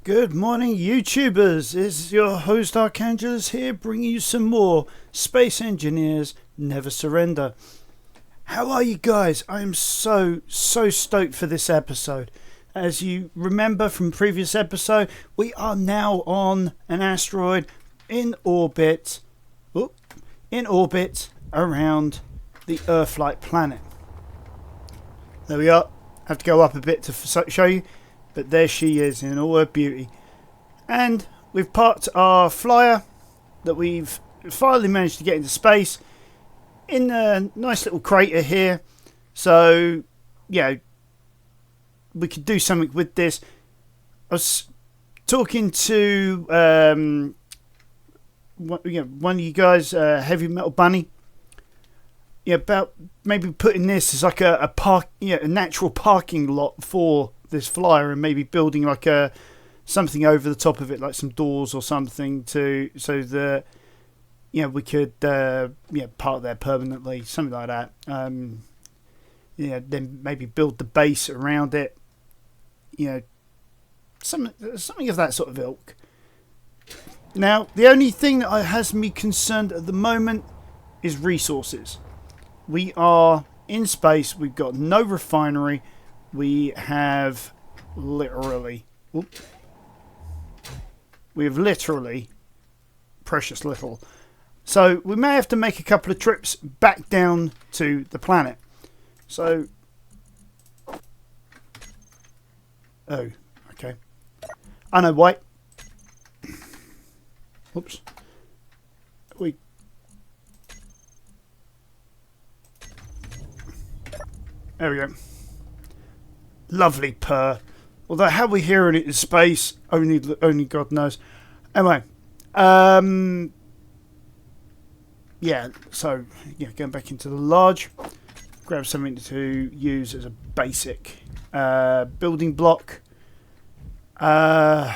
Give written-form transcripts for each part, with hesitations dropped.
Good morning, YouTubers. It's your host Archangelus here, bringing you some more Space Engineers Never Surrender. How are you guys? I am so stoked for this episode. As you remember from previous episode, we are now on an asteroid in orbit, around the Earth-like planet. There we are. I have to go up a bit to show you. But there she is in all her beauty. And we've parked our flyer that we've finally managed to get into space in a nice little crater here. So, yeah, we could do something with this. I was talking to one of you guys, Heavy Metal Bunny, about maybe putting this as like a natural parking lot for this flyer, and maybe building like something over the top of it, like some doors or something, so that we could park there permanently, something like that. Then maybe build the base around it. Something of that sort of ilk. Now, the only thing that has me concerned at the moment is resources. We are in space. We've got no refinery. We have literally precious little. So we may have to make a couple of trips back down to the planet. So, oh, okay. I know, wait. Oops. There we go. Lovely purr. Although how we hear it in space, only God knows. Anyway, so going back into the lodge, grab something to use as a basic building block. I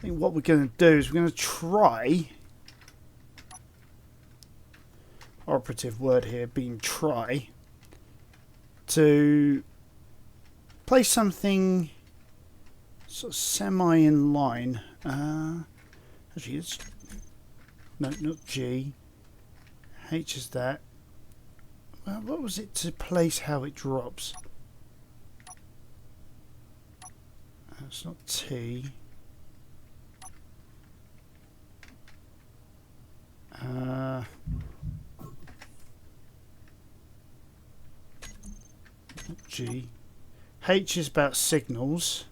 think what we're going to do is we're going to try, operative word here being try, to place something sort of semi in line. Actually, it's no, not G. H is that. Well, what was it to place how it drops? That's not T. G. H is about signals.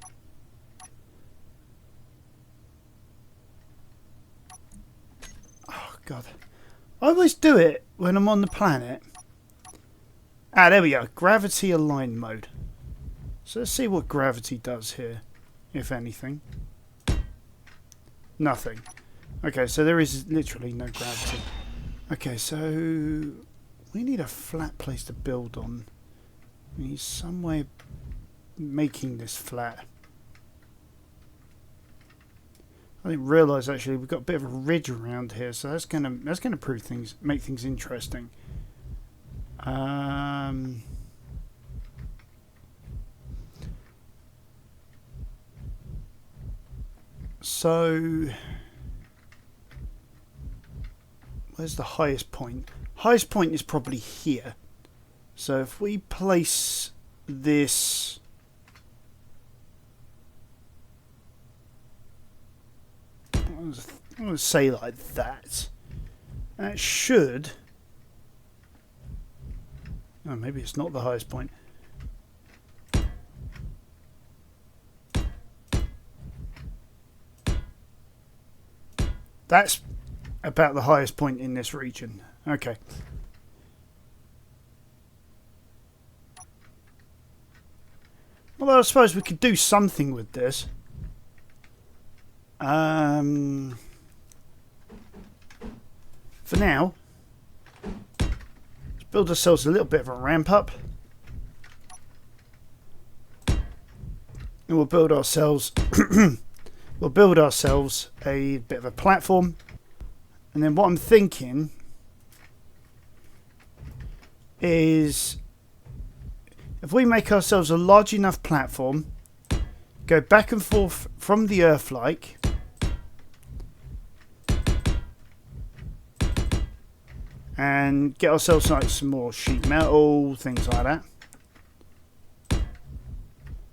Oh God, I always do it when I'm on the planet. Ah, there we go. Gravity align mode. So let's see what gravity does here, if anything. Nothing. Okay, so there is literally no gravity. Okay, so we need a flat place to build on. We need some way of making this flat. I didn't realise actually we've got a bit of a ridge around here, so that's gonna make things interesting. So where's the highest point? Highest point is probably here. So if we place this I'm going to say like that. That should... Oh, maybe it's not the highest point. That's about the highest point in this region. Okay. Well, I suppose we could do something with this. For now, let's build ourselves a little bit of a ramp up, and we'll build ourselves a bit of a platform. And then what I'm thinking is, if we make ourselves a large enough platform, go back and forth from the Earth-like. And get ourselves like some more sheet metal, things like that. I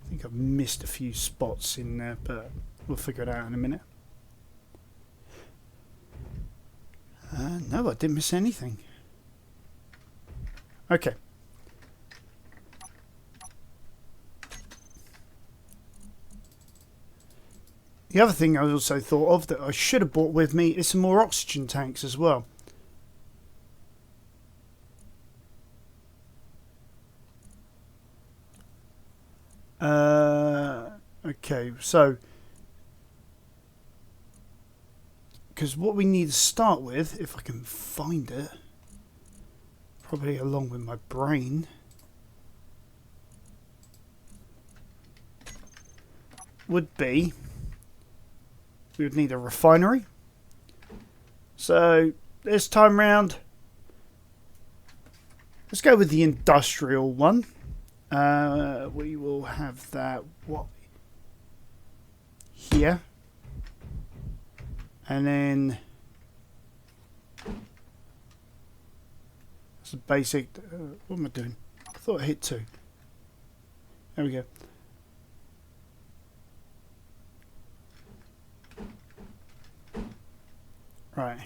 think I've missed a few spots in there, but we'll figure it out in a minute. No, I didn't miss anything. Okay. The other thing I also thought of that I should have brought with me is some more oxygen tanks as well. Okay, so because what we need to start with, if I can find it, probably along with my brain, would be we would need a refinery. So this time round, let's go with the industrial one. We will have that here, and then it's a basic. What am I doing? I thought I hit 2. There we go. Right.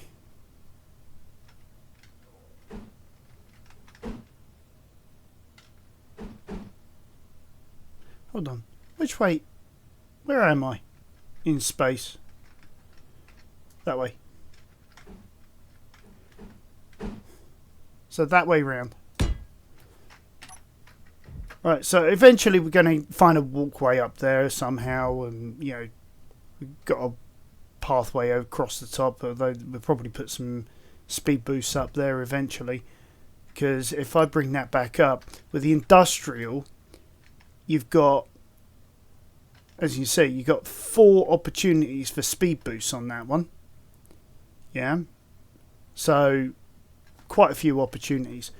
Hold on. Which way? Where am I? In space. That way. So that way round. Right, so eventually we're going to find a walkway up there somehow, and you know, we've got a pathway across the top, although we'll probably put some speed boosts up there eventually, because if I bring that back up with the industrial, you've got, as you see, you've got 4 opportunities for speed boosts on that one. Yeah, so quite a few opportunities.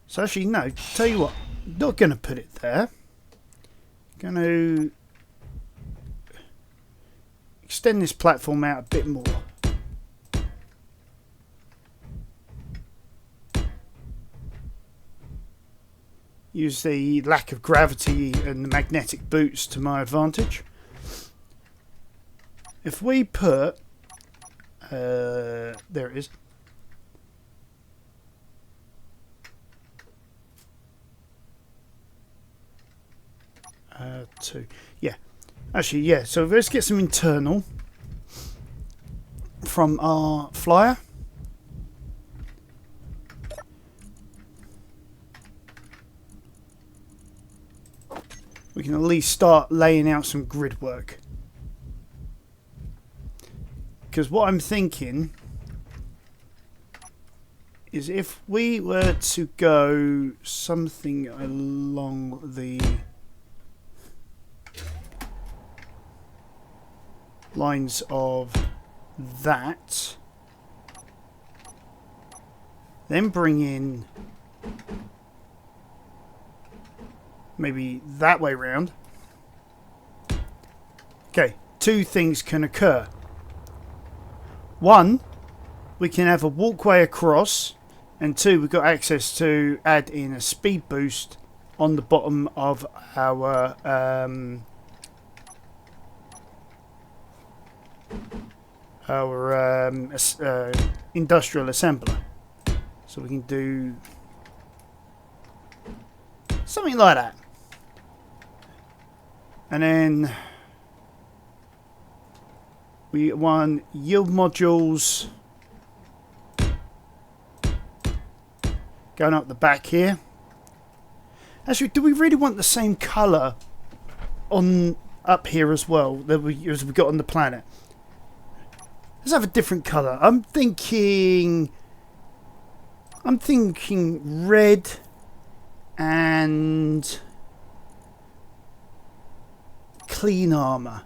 So actually, no, tell you what, not going to put it there. Going to extend this platform out a bit more. Use the lack of gravity and the magnetic boots to my advantage. If we put, there it is. Two, yeah. Actually, yeah. So let's get some internal from our flyer. We can at least start laying out some grid work. Because what I'm thinking is if we were to go something along the lines of that, then bring in maybe that way round. Okay, 2 things can occur. 1, we can have a walkway across, and 2, we've got access to add in a speed boost on the bottom of our industrial assembler. So we can do something like that. And then we want yield modules going up the back here. Actually, do we really want the same colour on up here as well as we got on the planet? Let's have a different colour. I'm thinking red and clean armour.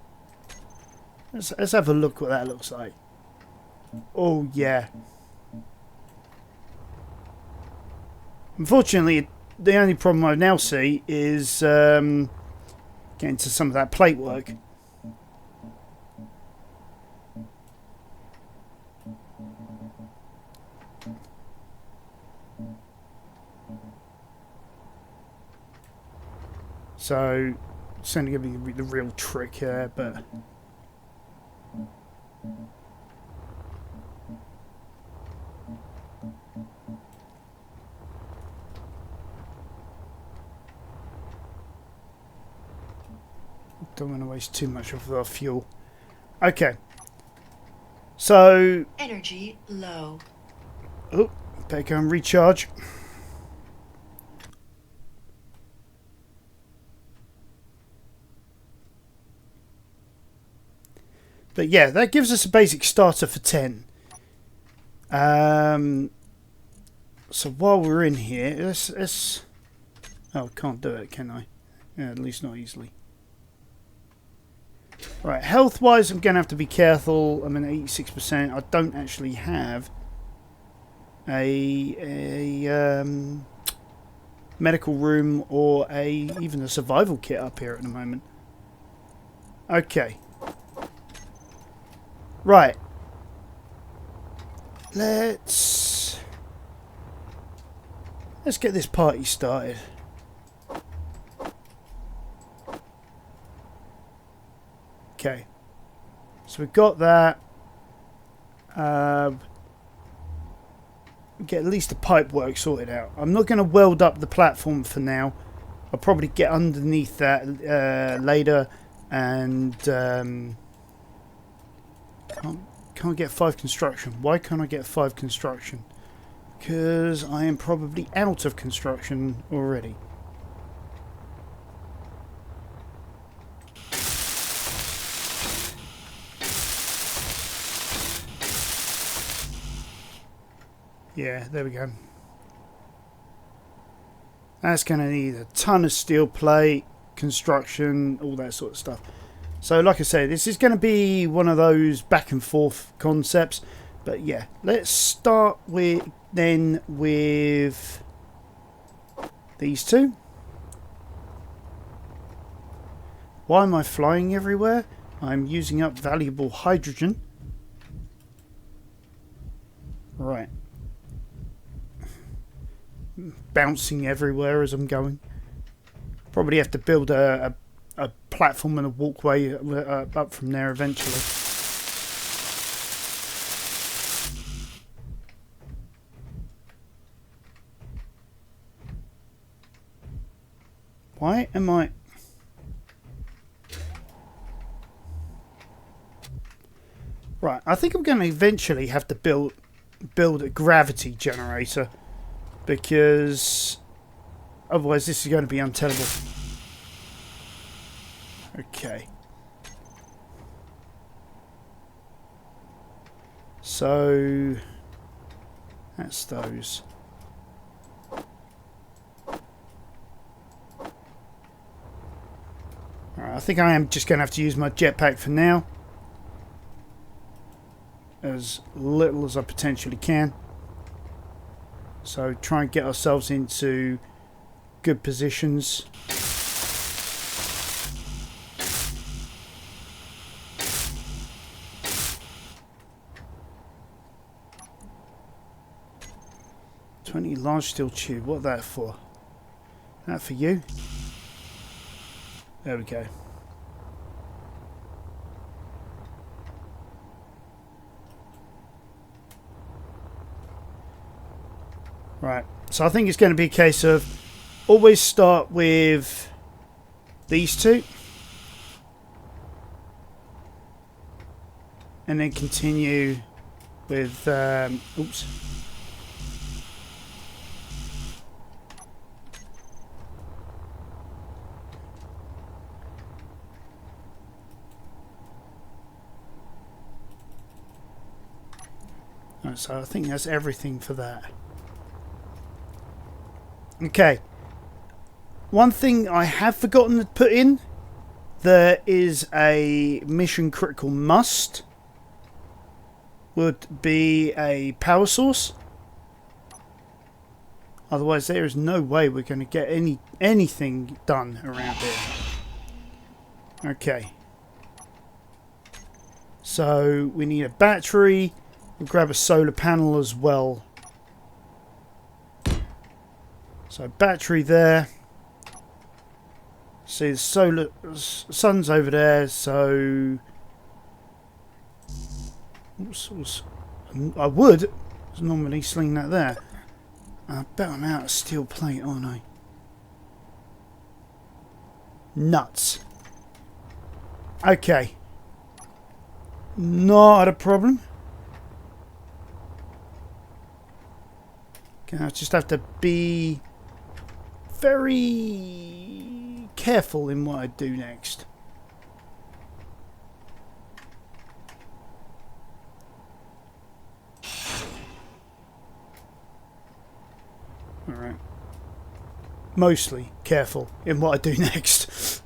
Let's have a look what that looks like. Oh yeah. Unfortunately, the only problem I now see is getting to some of that plate work. So it's only going to be the real trick here, but don't want to waste too much of our fuel. Okay. So Energy low. oh, better go and recharge. But yeah, that gives us a basic starter for 10. So while we're in here, let's oh, can't do it, can I? Yeah, at least not easily. Right, health-wise, I'm going to have to be careful. I'm at 86%. I don't actually have a medical room or even a survival kit up here at the moment. Okay. Right. Let's get this party started. Okay. So we've got that. Get at least the pipe work sorted out. I'm not going to weld up the platform for now. I'll probably get underneath that later, and can't get 5 construction. Why can't I get 5 construction? Because I am probably out of construction already. Yeah, there we go. That's going to need a ton of steel plate, construction, all that sort of stuff. So like I say, this is going to be one of those back and forth concepts. But yeah, let's start with these two. Why am I flying everywhere? I'm using up valuable hydrogen. Right. Bouncing everywhere as I'm going. Probably have to build a platform and a walkway up from there eventually. Why am I... Right, I think I'm going to eventually have to build a gravity generator, because otherwise this is going to be untenable. Okay. So that's those. Alright, I think I am just going to have to use my jetpack for now. As little as I potentially can. So try and get ourselves into good positions. Large steel tube. What that for? That for you? There we go. Right. So I think it's going to be a case of always start with these two. And then continue with... oops. Right, so I think that's everything for that. Okay. One thing I have forgotten to put in, there is a mission critical must, would be a power source. Otherwise there is no way we're going to get anything done around here. Okay. So we need a battery. We'll grab a solar panel as well. So battery there. See, the sun's over there, so I would normally sling that there. I bet I'm out of steel plate, aren't I? Nuts. Okay. Not a problem. Okay, I just have to be very careful in what I do next. Alright. Mostly careful in what I do next.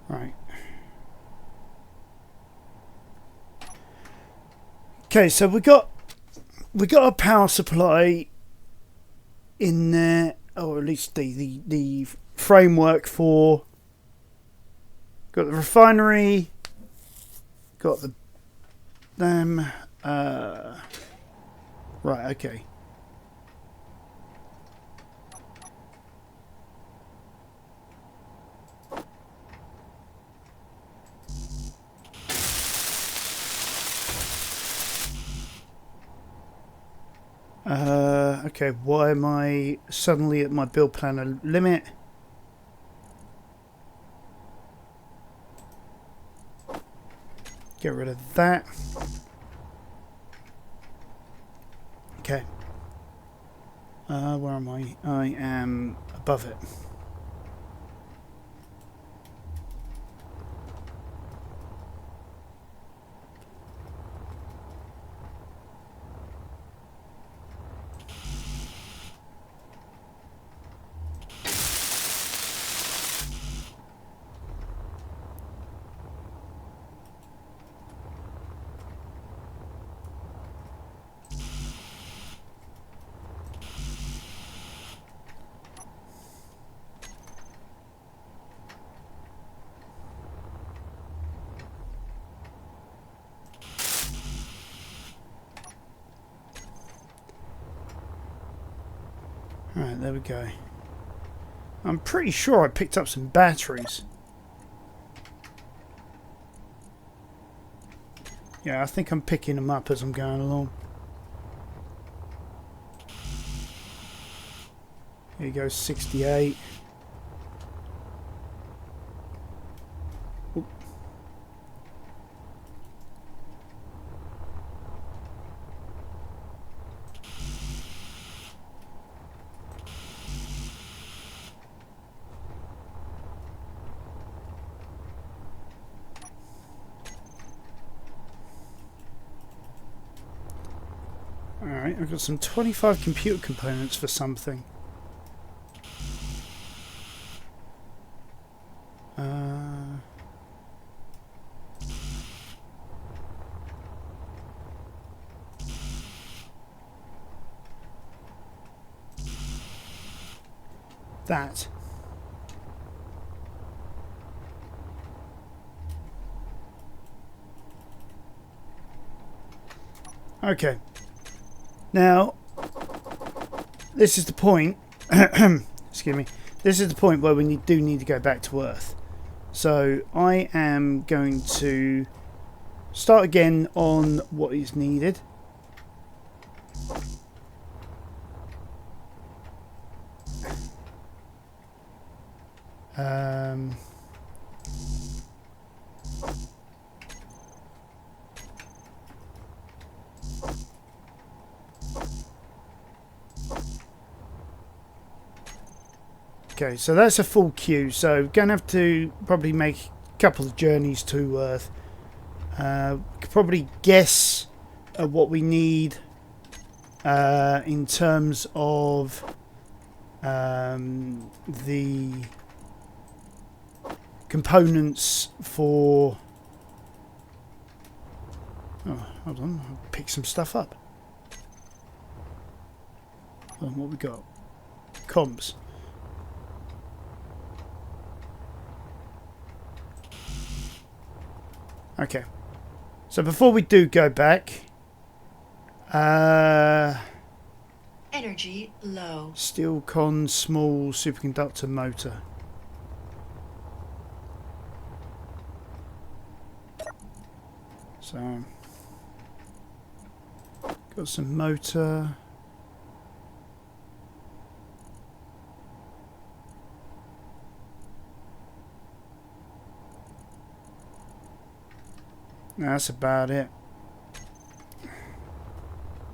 Right. Okay, so we got a power supply in there, or at least the framework for. Got the refinery. Got the dam. Right. Okay. Okay, why am I suddenly at my build planner limit? Get rid of that. Okay. Where am I? I am above it. Alright, there we go. I'm pretty sure I picked up some batteries. Yeah, I think I'm picking them up as I'm going along. Here goes 68. Oop. Alright, I've got some 25 computer components for something. That. Okay. Now, this is the point. Excuse me. This is the point where we do need to go back to Earth. So I am going to start again on what is needed. Okay, so that's a full queue. So going to have to probably make a couple of journeys to Earth. Could probably guess at what we need in terms of the components for. Oh, hold on, I'll pick some stuff up. Hold on, what we got? Comms. Okay, so before we do go back, Energy low. Steel con small superconductor motor. So, got some motor. That's about it.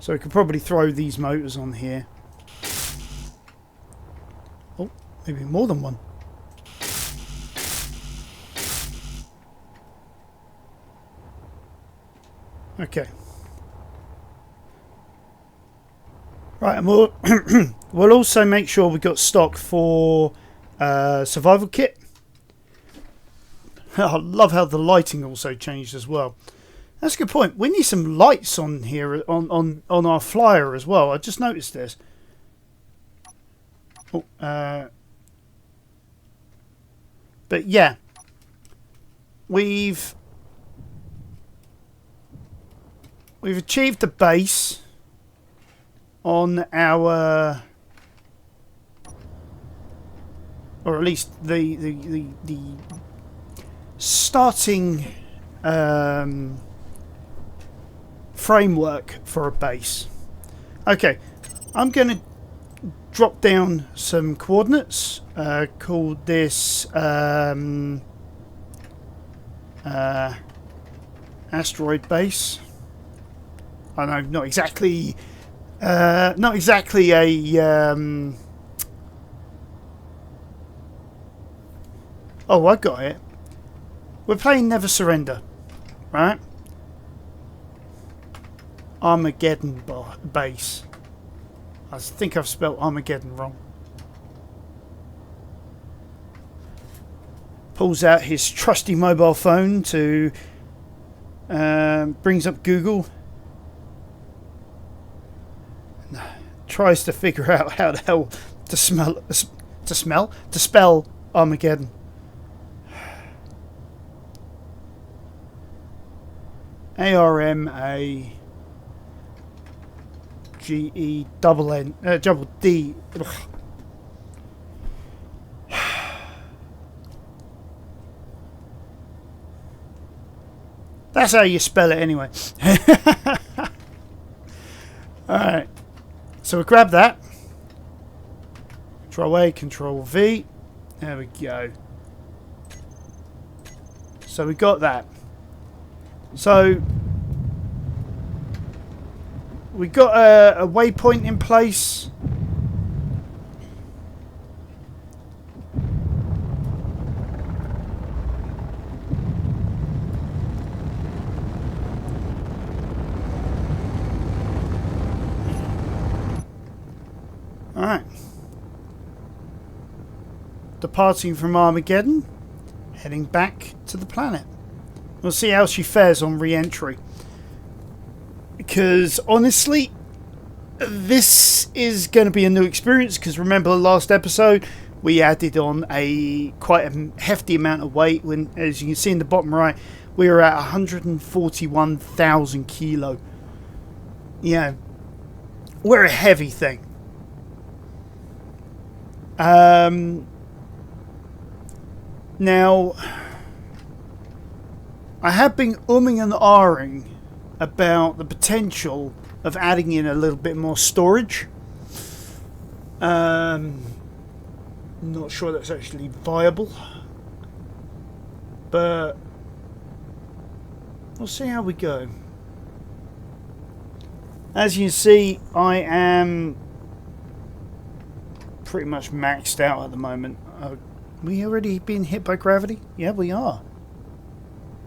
So we could probably throw these motors on here. Oh, maybe more than one. Okay. Right, and we'll we'll also make sure we got stock for survival kit. I love how the lighting also changed as well. That's a good point. We need some lights on here on our flyer as well. I just noticed this. Oh, but yeah, we've achieved the base on our, or at least the starting framework for a base. Okay, I'm going to drop down some coordinates. Call this asteroid base. I know, not exactly a. Oh, I got it. We're playing Never Surrender, right? Armageddon base. I think I've spelled Armageddon wrong. Pulls out his trusty mobile phone to brings up Google. Tries to figure out how the hell to spell Armageddon. ARMAGEDN double D. Ugh. That's how you spell it anyway. Alright. So we grab that. Control A, Control V. There we go. So we got that. So we got a waypoint in place. Alright. Departing from Armageddon, heading back to the planet. We'll see how she fares on re-entry. Because honestly, this is going to be a new experience. Because remember the last episode, we added on quite a hefty amount of weight. When, as you can see in the bottom right, we were at 141,000 kilo. Yeah, we're a heavy thing. Now, I have been umming and ahhing about the potential of adding in a little bit more storage. Not sure that's actually viable, but we'll see how we go. As you can see, I am pretty much maxed out at the moment. We already been hit by gravity? Yeah, we are.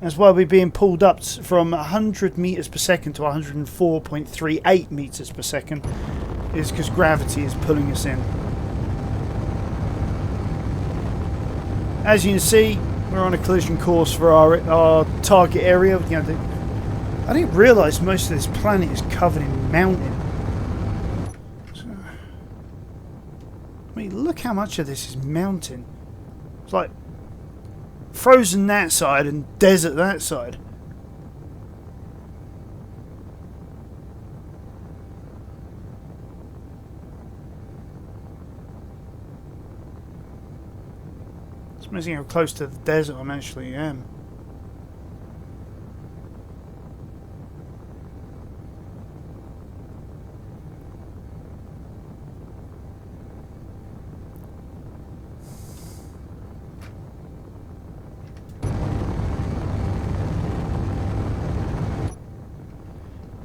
That's why we're being pulled up from 100 meters per second to 104.38 meters per second. Is because gravity is pulling us in. As you can see, we're on a collision course for our target area. You know, I didn't realise most of this planet is covered in mountain. So, I mean, look how much of this is mountain. It's like frozen that side and desert that side. Amazing how close to the desert I actually am.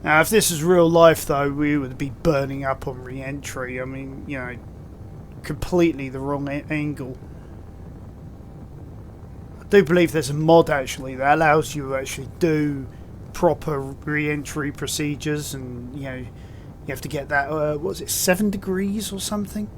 Now, if this is real life, though, we would be burning up on re-entry. I mean, you know, completely the wrong angle. I do believe there's a mod, actually, that allows you to actually do proper re-entry procedures, and, you know, you have to get that, what was it, 7 degrees or something?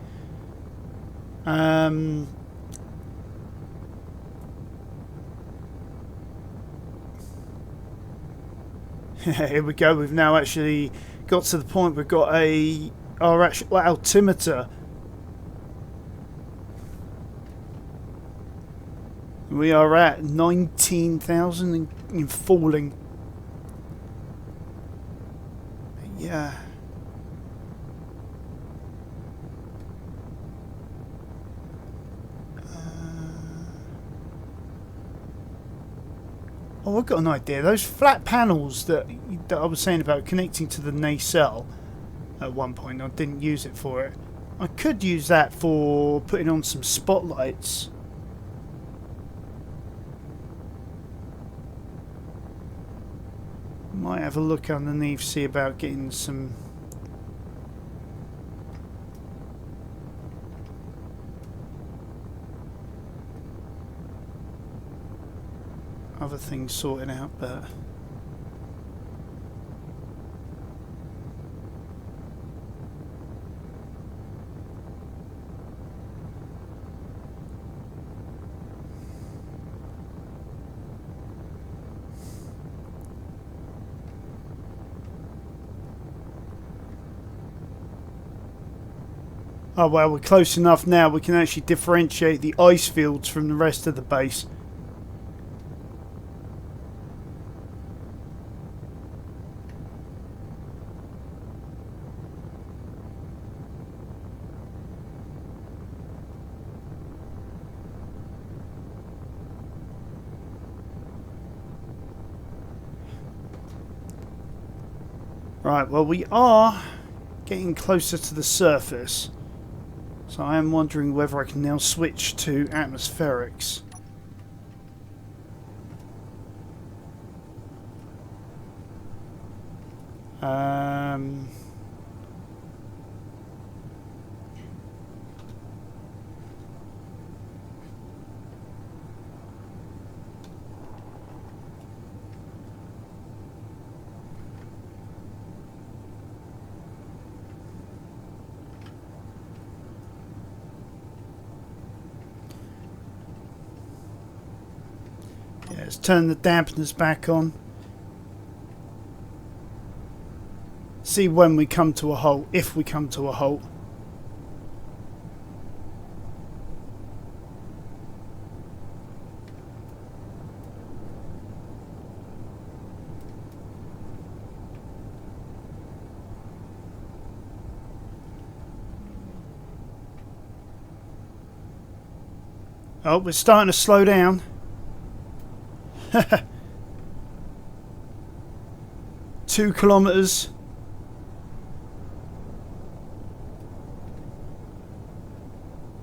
Here we go. We've now actually got to the point. We've got our actual altimeter. We are at 19,000 and falling. Yeah. Oh, I've got an idea. Those flat panels that I was saying about connecting to the nacelle at one point, I didn't use it for it. I could use that for putting on some spotlights. Might have a look underneath, see about getting some... other things sorted out, but... oh well, we're close enough now. We can actually differentiate the ice fields from the rest of the base. Right, well, we are getting closer to the surface. So I am wondering whether I can now switch to atmospherics. Let's turn the dampeners back on. See when we come to a halt, if we come to a halt. Oh, we're starting to slow down. 2 kilometers.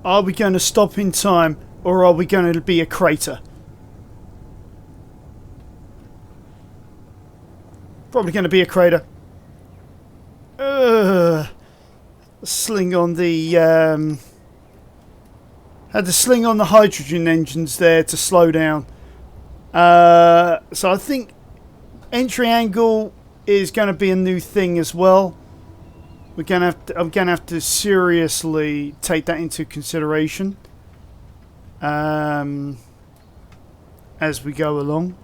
Are we going to stop in time, or are we going to be a crater? Probably going to be a crater. Sling on the had to sling on the hydrogen engines there to slow down. So I think entry angle is going to be a new thing as well. I'm going to have to seriously take that into consideration as we go along.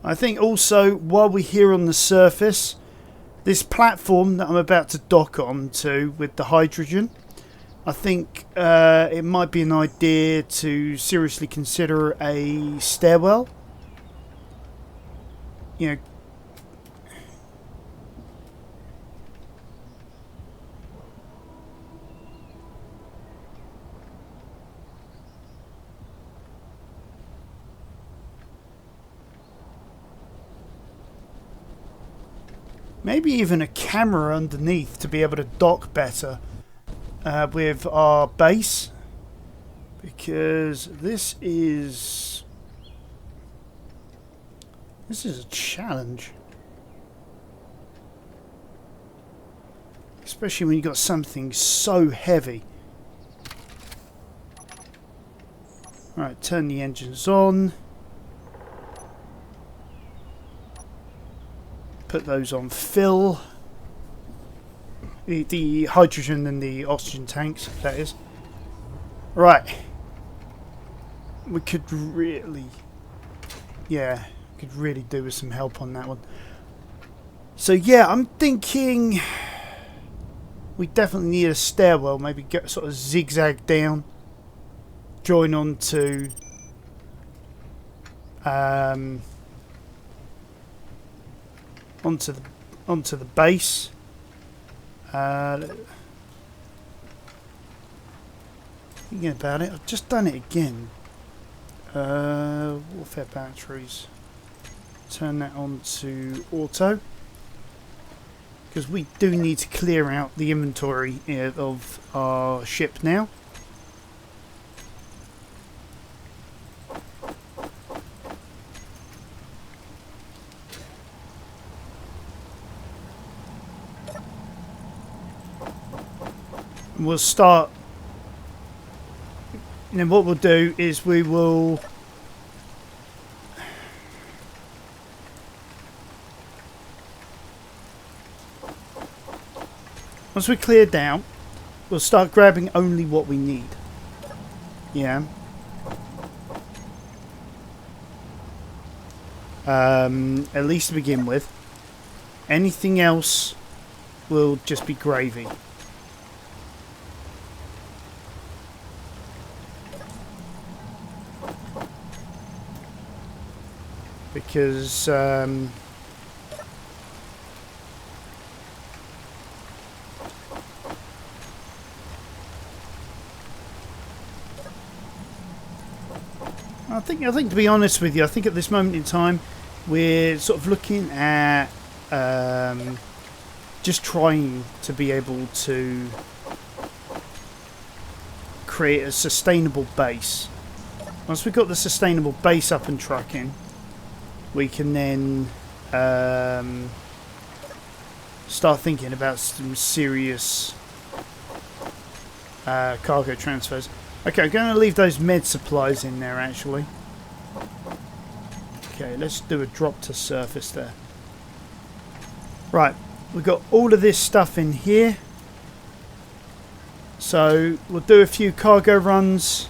I think also, while we're here on the surface, this platform that I'm about to dock onto with the hydrogen, I think it might be an idea to seriously consider a stairwell. You know, maybe even a camera underneath to be able to dock better with our base, because this is a challenge, especially when you've got something so heavy. Alright, turn the engines on. Put those on fill. The hydrogen and the oxygen tanks, that is. Right. We could really... Yeah, could really do with some help on that one. So yeah, I'm thinking... We definitely need a stairwell. Maybe get sort of zigzag down. Join onto... onto the base. Thinking about it, I've just done it again. Warfare batteries. Turn that on to auto, because we do need to clear out the inventory of our ship now. We'll start, and then what we'll do is we will once we clear down, we'll start grabbing only what we need. Yeah. At least to begin with. Anything else will just be gravy. Because I think to be honest with you, I think at this moment in time we're sort of looking at just trying to be able to create a sustainable base. Once we've got the sustainable base up and trucking, we can then start thinking about some serious cargo transfers. Okay, I'm going to leave those med supplies in there actually. Okay, let's do a drop to surface there. Right, we've got all of this stuff in here. So we'll do a few cargo runs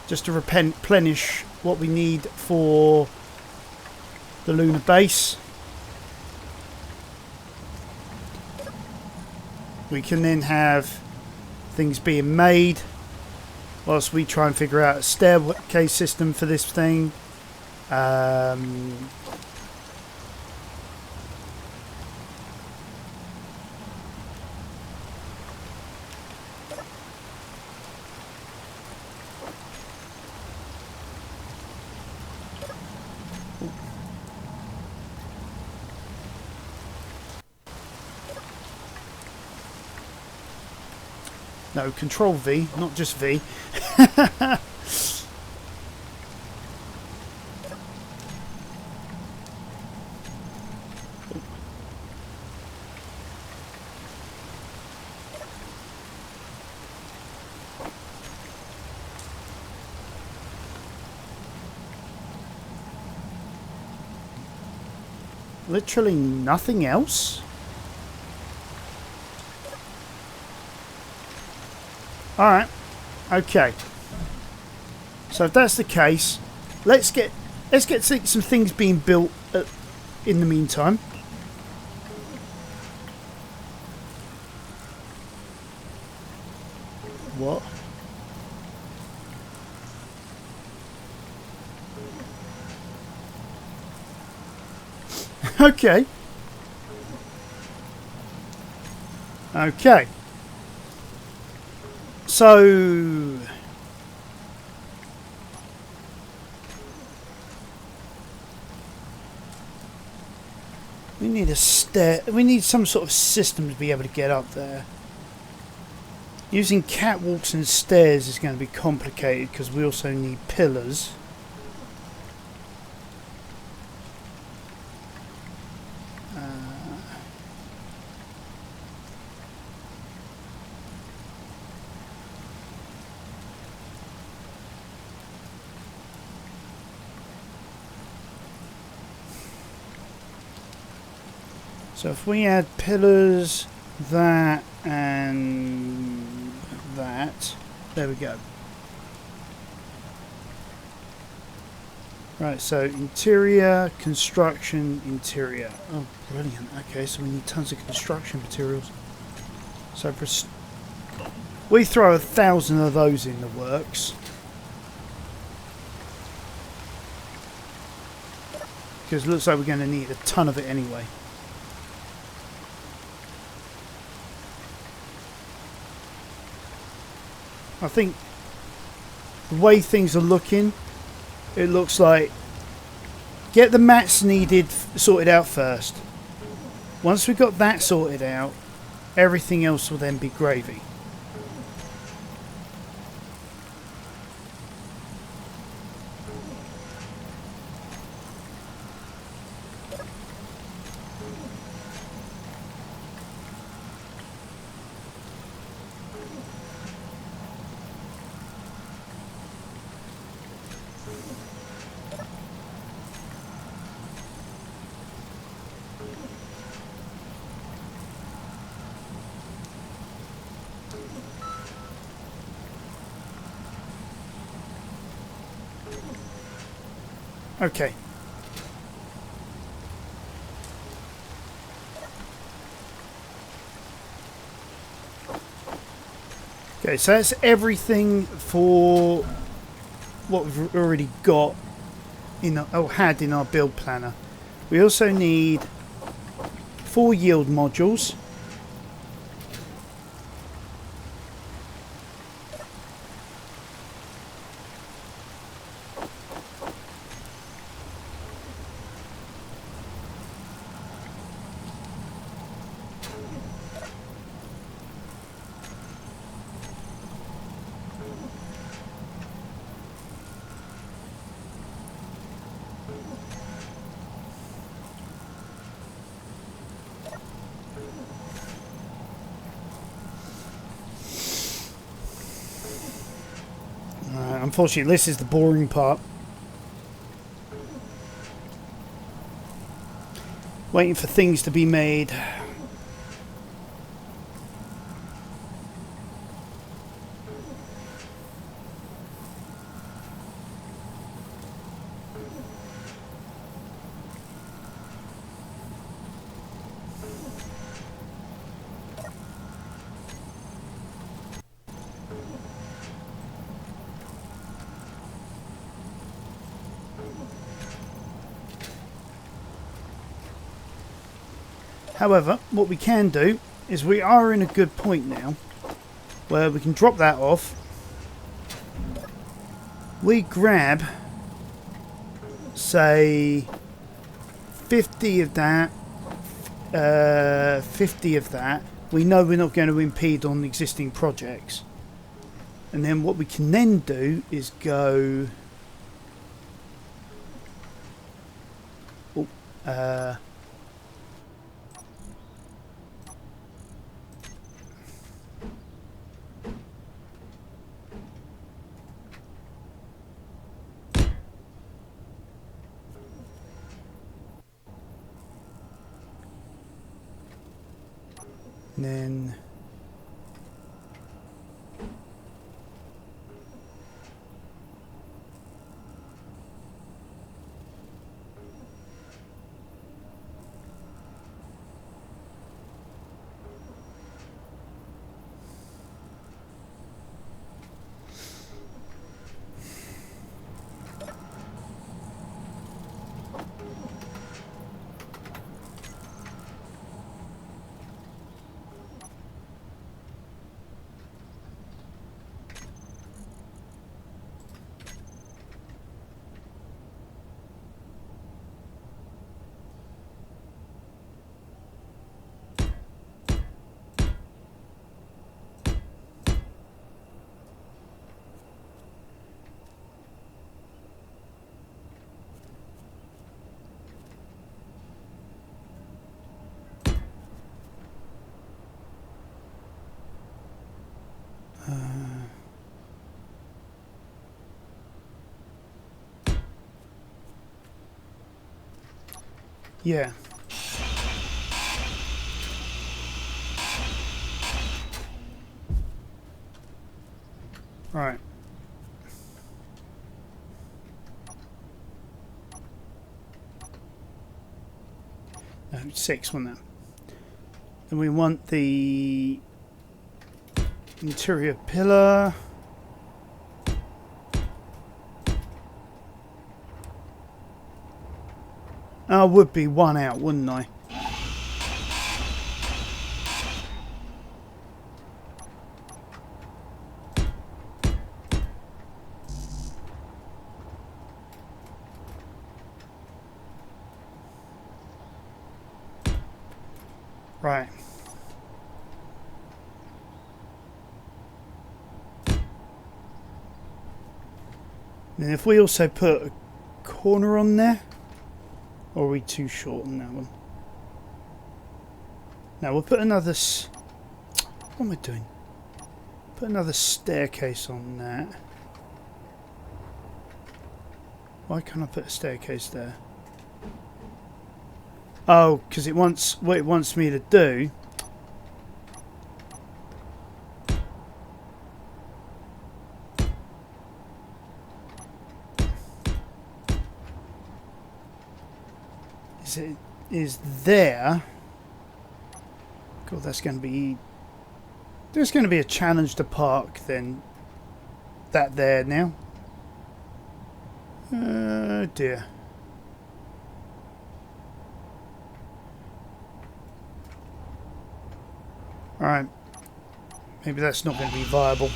just to replenish what we need for the lunar base. We can then have things being made whilst we try and figure out a staircase system for this thing. No, Control V, not just V. Literally nothing else? Alright, okay. So if that's the case, let's get some things being built in the meantime. Okay. Okay. So we need a stair. We need some sort of system to be able to get up there. Using catwalks and stairs is going to be complicated because we also need pillars. So if we add pillars, that and that, there we go. Right, so interior, construction, interior. Oh, brilliant. Okay, so we need tons of construction materials. So we throw 1,000 of those in the works. Because it looks like we're going to need a ton of it anyway. I think the way things are looking, it looks like get the mats needed sorted out first. Once we've got that sorted out, everything else will then be gravy. Okay. Okay, so that's everything for what we've already got in had in our build planner. We also need 4 yield modules. Unfortunately, this is the boring part. Waiting for things to be made. However, what we can do is we are in a good point now where we can drop that off. We grab, say, 50 of that, 50 of that. We know we're not going to impede on existing projects. And then what we can then do is go... then Yeah. Right. No, 6, wasn't it? And we want the interior pillar. I would be 1 out, wouldn't I? Right. And if we also put a corner on there, or are we too short on that one? Now we'll put another. What am I doing? Put another staircase on that. Why can't I put a staircase there? Oh, because it wants what it wants me to do. Is there. God, that's going to be. There's going to be a challenge to park then. That there now. Oh dear. Alright. Maybe that's not going to be viable.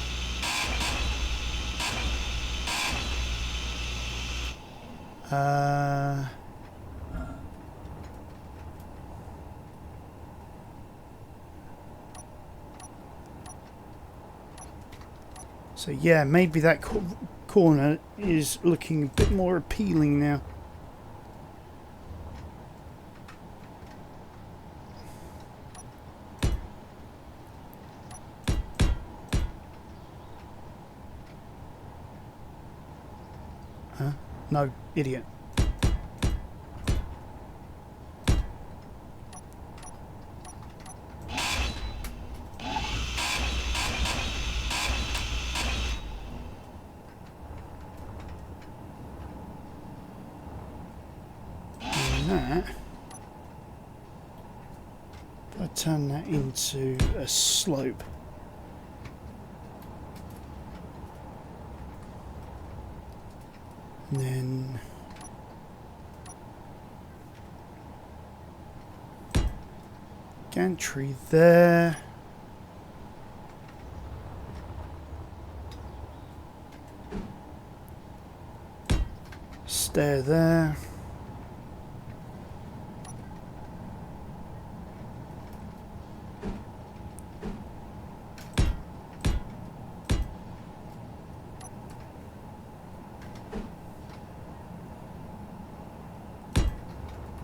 So yeah, maybe that corner is looking a bit more appealing now. Huh? No, idiot. That, if I turn that into a slope, and then gantry there, stair there.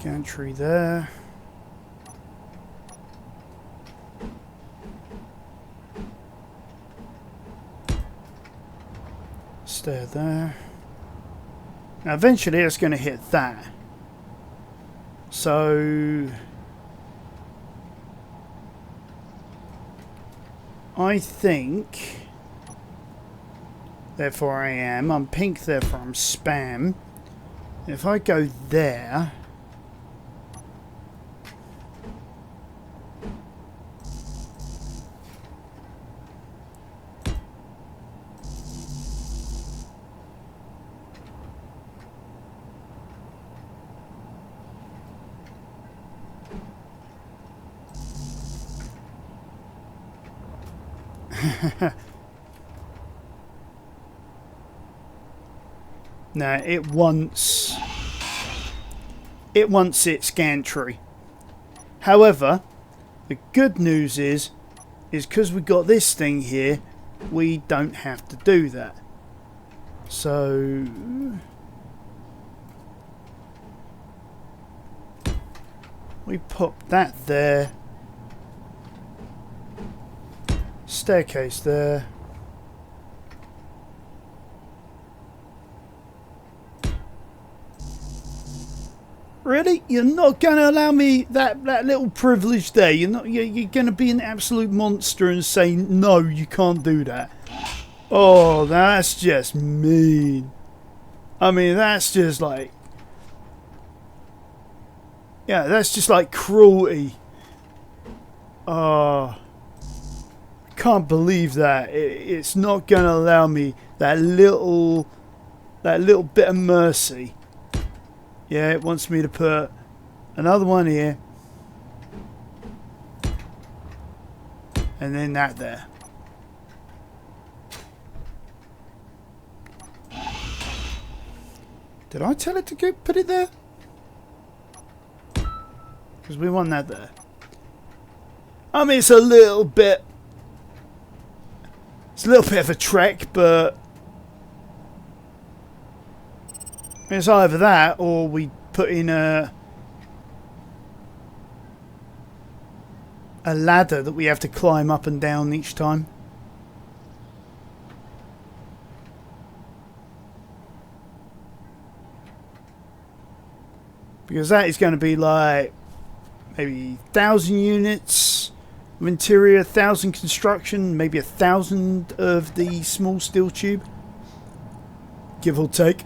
Gantry there. Stair there. Now eventually it's going to hit that. So I think, therefore I am. I'm pink, therefore I'm spam. If I go there, no, it wants its gantry. However, the good news is because we got this thing here, we don't have to do that. So we pop that there. Staircase there. Really? You're not going to allow me that little privilege there? You're going to be an absolute monster and say, no, you can't do that. Oh, that's just mean. I mean, that's just like... Yeah, that's just like cruelty. Oh... Can't believe that it's not going to allow me that little bit of mercy. Yeah, it wants me to put another one here and then that there. Did I tell it to go put it there? Because we want that there. I mean, it's a little bit of a trek, but it's either that or we put in a ladder that we have to climb up and down each time. Because that is going to be like maybe 1,000 units of interior, 1,000 construction, maybe 1,000 of the small steel tube, give or take.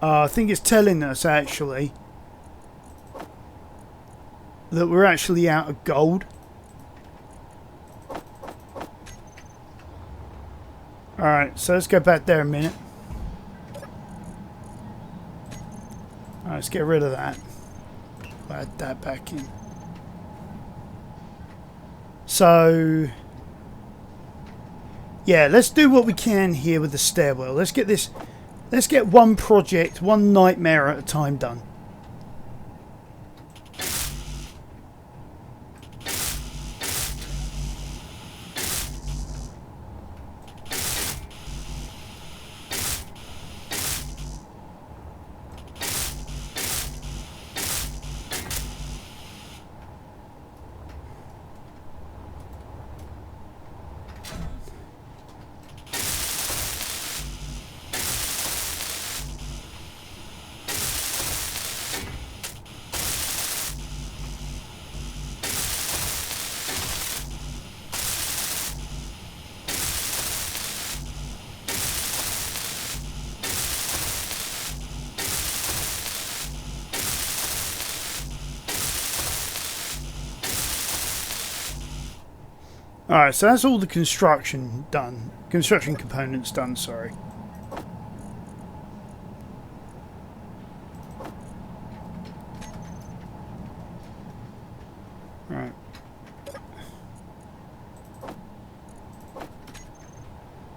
I think it's telling us actually that we're actually out of gold. Alright, so let's go back there a minute. Alright, let's get rid of that. Add that back in. So, yeah, let's do what we can here with the stairwell. Let's get this. Let's get one project, one nightmare at a time done. Alright, so that's all the construction done. Construction components done, sorry. Right.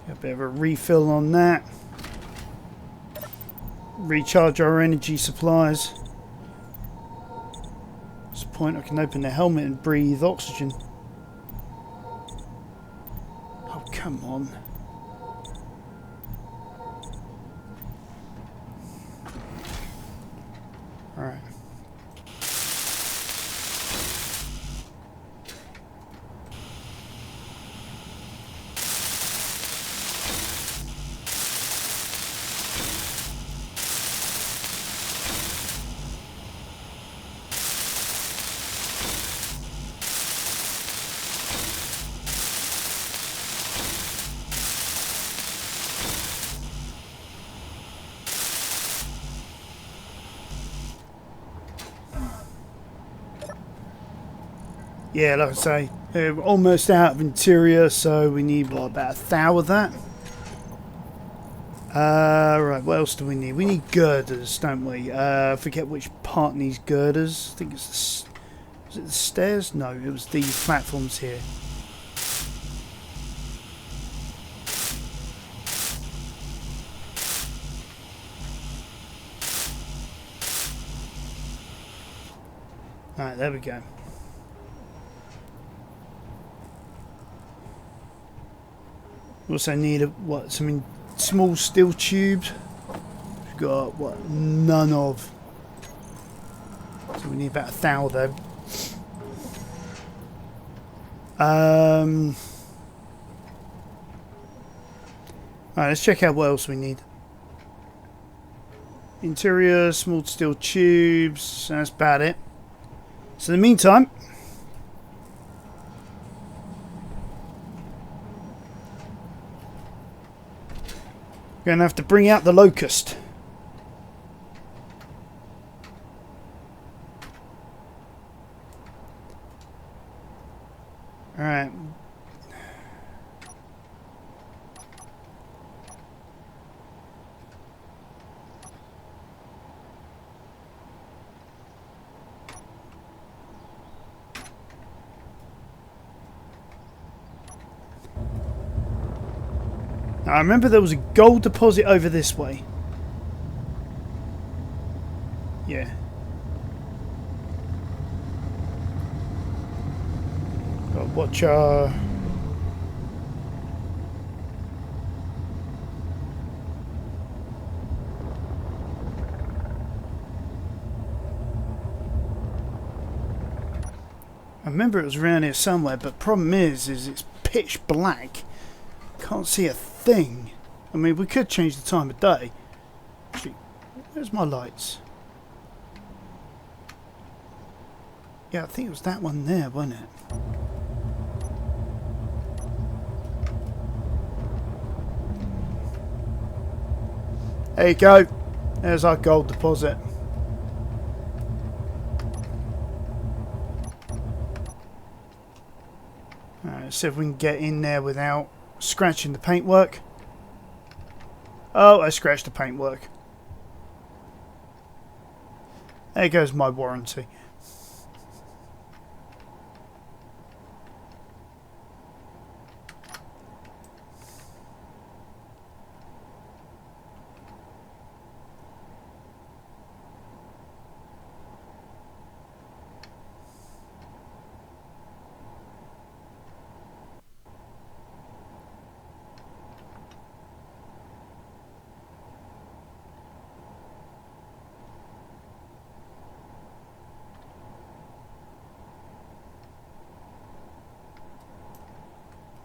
Get a bit of a refill on that. Recharge our energy supplies. At this point I can open the helmet and breathe oxygen. Come on. All right. Yeah, like I say, we're almost out of interior, so we need what, about 1,000 of that. Right, what else do we need? We need girders, don't we? I forget which part needs girders. I think it's the, was it the stairs? No, it was these platforms here. Alright, there we go. Also need some small steel tubes. got, what, none of. So we need about 1,000. Alright, let's check out what else we need. Interior, small steel tubes, that's about it. So in the meantime, we're going to have to bring out the locust. Alright. Now, I remember there was a gold deposit over this way. Yeah. Got to watch our... I remember it was around here somewhere, but problem is it's pitch black. Can't see a thing. I mean, we could change the time of day. Actually, where's my lights? Yeah, I think it was that one there, wasn't it? There you go. There's our gold deposit. Alright, let's see if we can get in there without scratching the paintwork. Oh, I scratched the paintwork. There goes my warranty.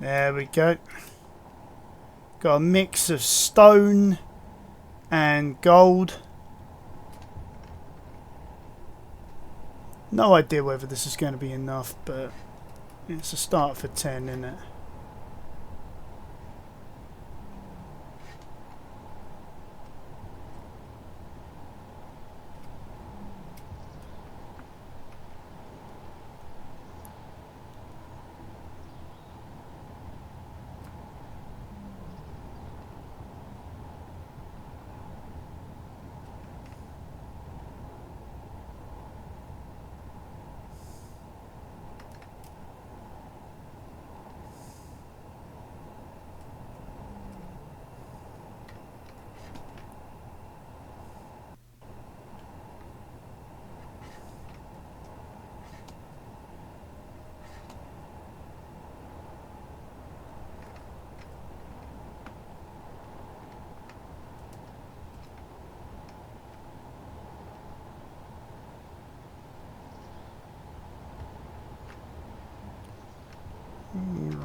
There we go. Got a mix of stone and gold. No idea whether this is going to be enough, but it's a start for 10, isn't it?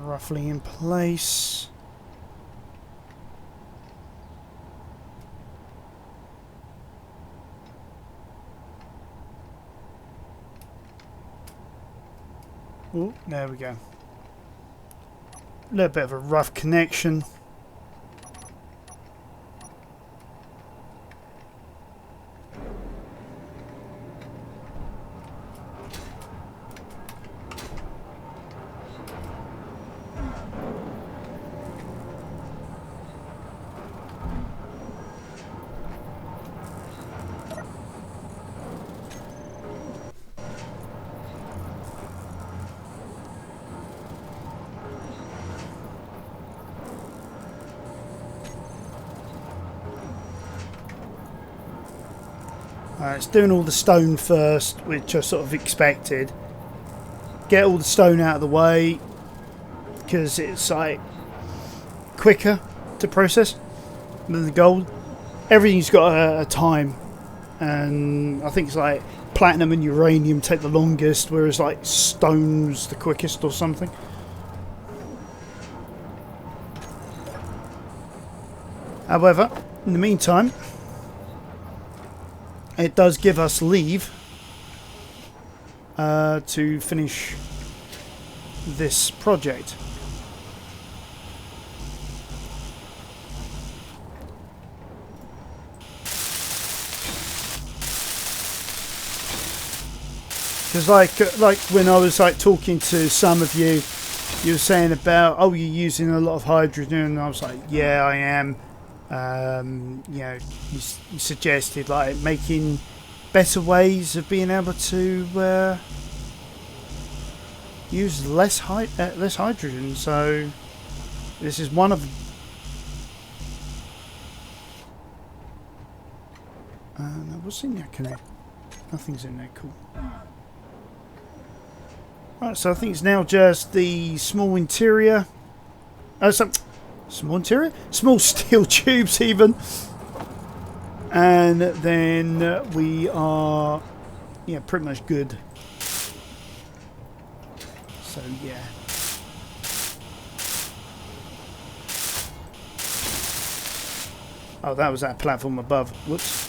Roughly in place. Oh, there we go. A little bit of a rough connection. It's doing all the stone first, which I sort of expected. Get all the stone out of the way because it's like quicker to process than the gold. everything's got a time, and I think it's like platinum and uranium take the longest, whereas like stone's the quickest or something. However, in the meantime, it does give us leave to finish this project. Because like when I was like talking to some of you, you were saying about, oh, you're using a lot of hydrogen, and I was like, yeah, I am. You know, you suggested like making better ways of being able to use less hydrogen. So this is one of them. What's in there? Nothing's in there. Cool. Right, so I think it's now just the small interior. Small interior? Small steel tubes even. And then we are, yeah, pretty much good. So, yeah. Oh, that was that platform above. Whoops.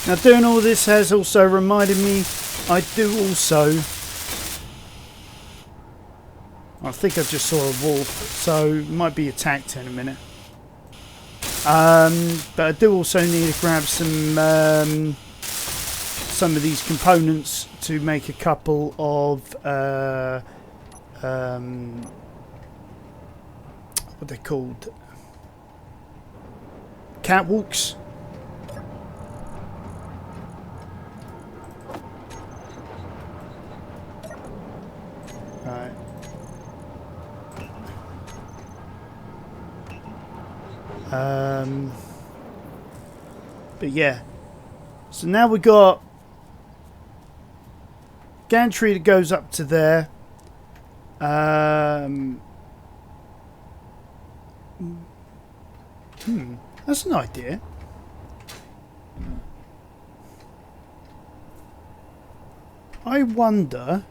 Now, doing all this has also reminded me, I think I just saw a wolf, so might be attacked in a minute. But I do also need to grab some of these components to make a couple of what are they called? Catwalks. Right. But yeah, so now we got gantry that goes up to there. That's an idea. I wonder.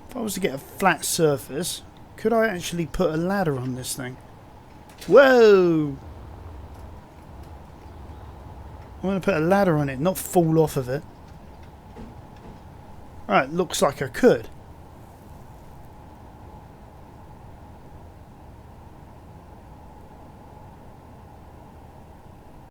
If I was to get a flat surface, could I actually put a ladder on this thing? Whoa! I want to put a ladder on it, not fall off of it. Alright, looks like I could.